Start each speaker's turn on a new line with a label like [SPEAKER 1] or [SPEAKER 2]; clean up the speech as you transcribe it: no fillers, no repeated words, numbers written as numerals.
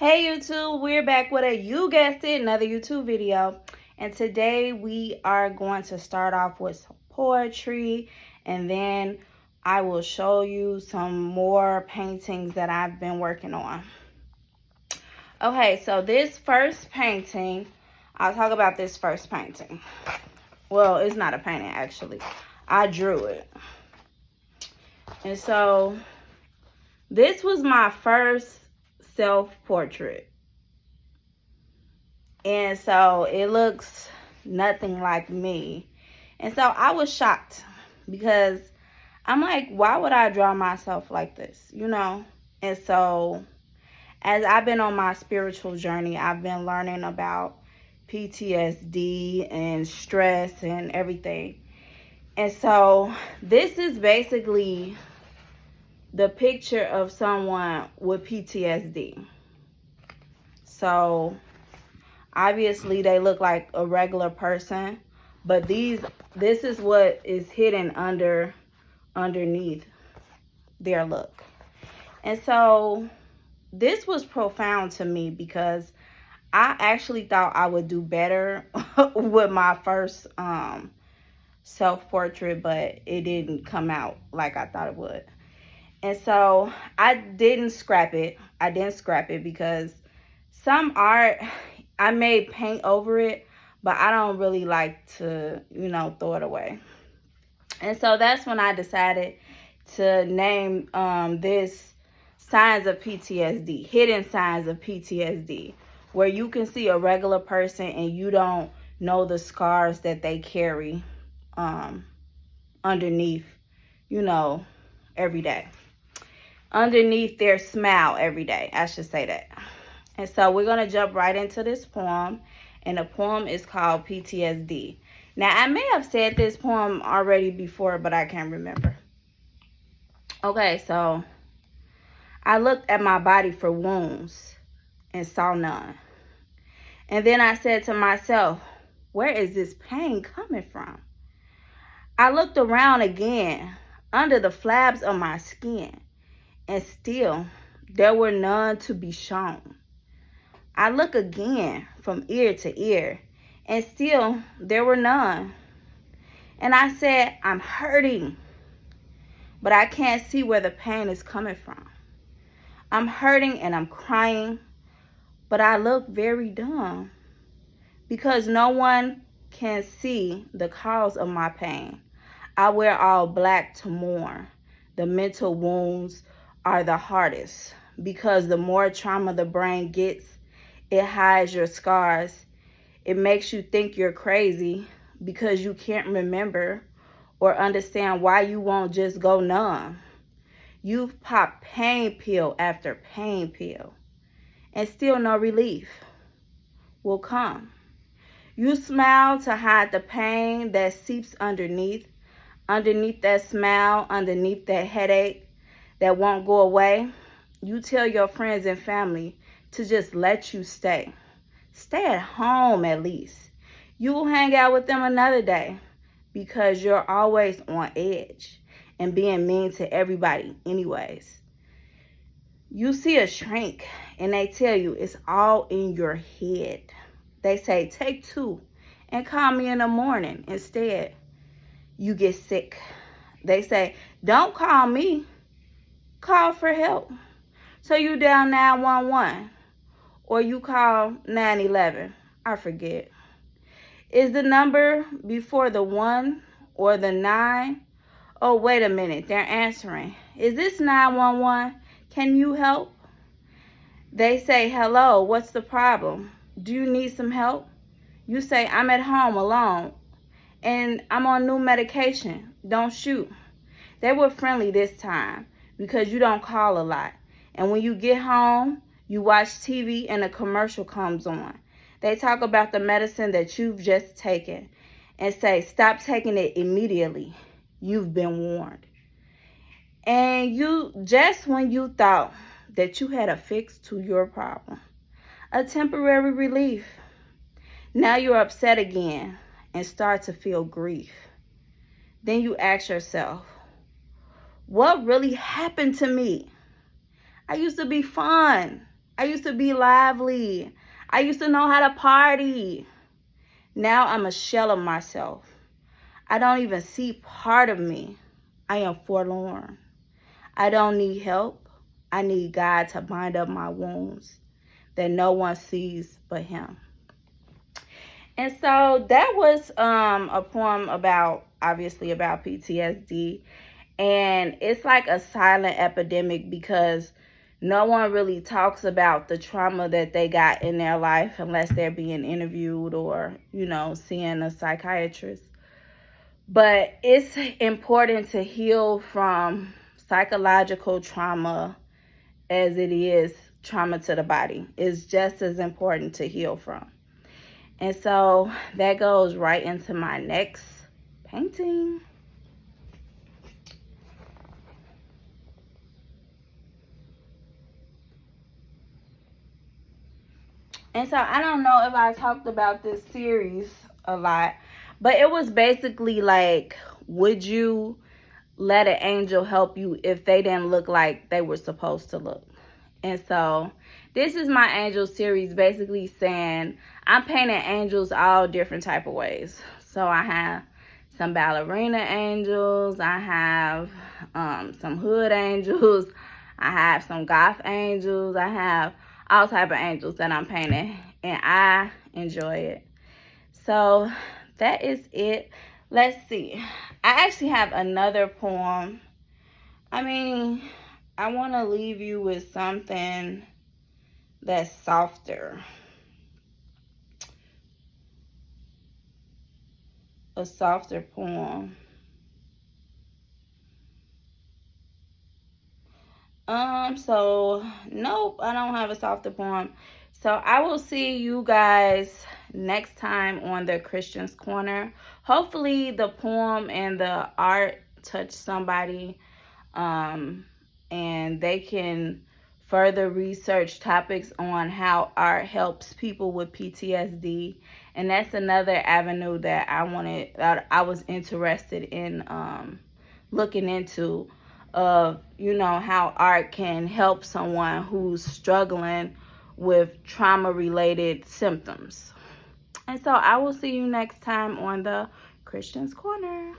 [SPEAKER 1] Hey YouTube, we're back with you guessed it, another YouTube video. And today we are going to start off with some poetry, and then I will show you some more paintings that I've been working on. Okay, so this first painting, I'll talk about this first painting. Well, it's not a painting actually. I drew it. And so this was my first self-portrait. And so it looks nothing like me. And so I was shocked because I'm like, why would I draw myself like this? And so as I've been on my spiritual journey, I've been learning about PTSD and stress and everything. And so this is basically the picture of someone with PTSD. So obviously they look like a regular person, but this is what is hidden underneath their look. And so this was profound to me because I actually thought I would do better with my first self-portrait, but it didn't come out like I thought it would. And so I didn't scrap it. I didn't scrap it because some art, I may paint over it, but I don't really like to, throw it away. And so that's when I decided to name this Signs of PTSD, Hidden Signs of PTSD, where you can see a regular person and you don't know the scars that they carry underneath, every day. Underneath their smile every day, I should say that. And so we're going to jump right into this poem. And the poem is called PTSD. Now, I may have said this poem already before, but I can't remember. Okay, so I looked at my body for wounds and saw none. And then I said to myself, where is this pain coming from? I looked around again under the flabs of my skin, and still there were none to be shown. I looked again from ear to ear, and still there were none. And I said, I'm hurting, but I can't see where the pain is coming from. I'm hurting and I'm crying, but I look very dumb because no one can see the cause of my pain. I wear all black to mourn. The mental wounds are the hardest because the more trauma the brain gets, it hides your scars. It makes you think you're crazy because you can't remember or understand why you won't just go numb. You've popped pain pill after pain pill, and still no relief will come. You smile to hide the pain that seeps underneath that smile, underneath that headache that won't go away. You tell your friends and family to just let you stay. Stay at home at least. You will hang out with them another day because you're always on edge and being mean to everybody anyways. You see a shrink and they tell you it's all in your head. They say, take 2 and call me in the morning instead. You get sick. They say, don't call me, call for help. So you dial 911 or you call 911. I forget. Is the number before the 1 or the 9? Oh, wait a minute, they're answering. Is this 911? Can you help? They say, hello, what's the problem? Do you need some help? You say, I'm at home alone and I'm on new medication. Don't shoot. They were friendly this time because you don't call a lot. And when you get home, you watch TV and a commercial comes on. They talk about the medicine that you've just taken and say, stop taking it immediately. You've been warned. And just when you thought that you had a fix to your problem, a temporary relief, now you're upset again and start to feel grief. Then you ask yourself, what really happened to me? I used to be fun. I used to be lively. I used to know how to party. Now I'm a shell of myself. I don't even see part of me. I am forlorn. I don't need help. I need God to bind up my wounds that no one sees but him. And so that was a poem about, obviously, about PTSD. And it's like a silent epidemic because no one really talks about the trauma that they got in their life unless they're being interviewed or, you know, seeing a psychiatrist. But it's important to heal from psychological trauma as it is trauma to the body. It's just as important to heal from. And so that goes right into my next painting. And so I don't know if I talked about this series a lot, but it was basically like, would you let an angel help you if they didn't look like they were supposed to look? And so this is my angel series, basically saying I'm painting angels all different type of ways. So I have some ballerina angels, I have some hood angels, I have some goth angels, I have all type of angels that I'm painting, and I enjoy it. So that is it. Let's see. I actually have another poem. I mean, I want to leave you with something that's softer. A softer poem. So nope, I don't have a softer poem. So I will see you guys next time on the Christian's Corner. Hopefully the poem and the art touch somebody, and they can further research topics on how art helps people with PTSD. And that's another avenue that I was interested in looking into, of, you know, how art can help someone who's struggling with trauma related symptoms. And so I will see you next time on the Christian's Corner.